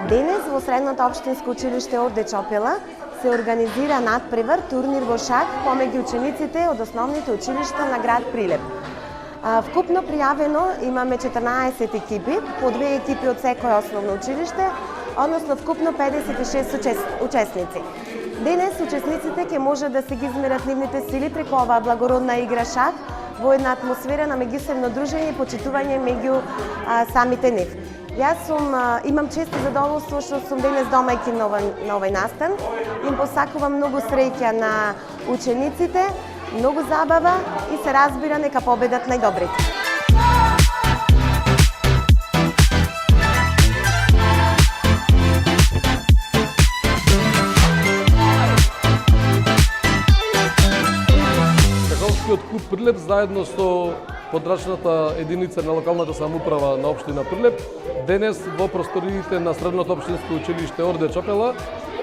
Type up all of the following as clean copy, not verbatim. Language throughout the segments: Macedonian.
Денес во Средното општинско училиште Орде Чопела се организира надпревар турнир во шах помеѓу учениците од основните училишта на град Прилеп. Вкупно пријавено имаме 14 екипи, по 2 екипи од секое основно училиште, односно вкупно 56 учесници. Денес учесниците ќе може да се ги измерат нивните сили преку оваа благородна игра шах во една атмосфера на меѓусебно дружење и почитување меѓу самите нив. Јас имам чест и задоволство што сум денес домајќин на овој настан. Им посакувам многу среќа на учениците, многу забава и се разбира нека победат најдобрите. Шаховскиот клуб Прилеп заедно со подрачната единица на локалната самоуправа на општина Прилеп денес во просториите на Средното општинско училиште Орде Чопела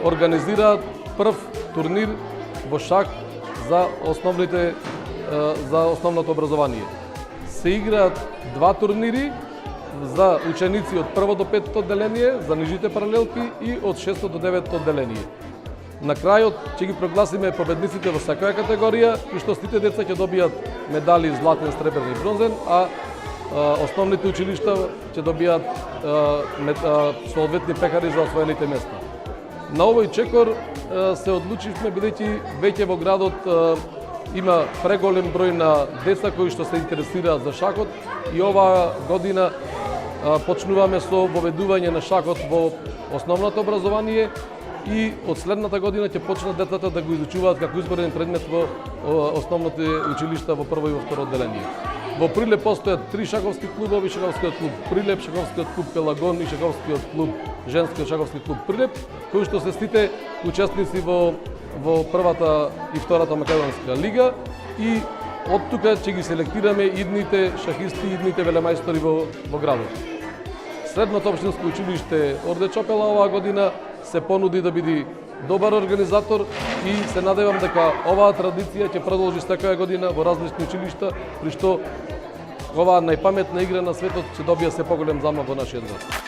организираат прв турнир во шах за основното образование. Се играат два турнири за ученици од 1 до 5 одделение, за нижите паралелки и од 6 до 9 одделение. На крајот ќе ги прогласиме победниците во секоја категорија, и што сите деца ќе добијат медали златен, сребрен и бронзен, а основните училишта ќе добијат соодветни пекари за освоените места. На овој чекор се одлучивме бидејќи веќе во градот има преголем број на деца кои што се интересираат за шахот и оваа година почнуваме со воведување на шахот во основното образование и од следната година ќе почнат децата да го изучуваат како изборен предмет во основните училишта во прво и во второ одделение. Во Прилеп постојат 3 шаховски клубови: шаховскиот клуб Прилеп, шаховскиот клуб Пелагон и шаховскиот клуб Женскиот шаховски клуб Прилеп, кои што се сите учесници во првата и втората македонска лига, и од тука ќе ги селектираме идните шахисти, идните велемајстори во градот. Средното општинско училиште Орде Чопела оваа година се понуди да биде добар организатор и се надевам дека оваа традиција ќе продолжи секоја година во различни училишта, при што оваа најпаметна игра на светот ќе добија се поголем замав во нашиот град.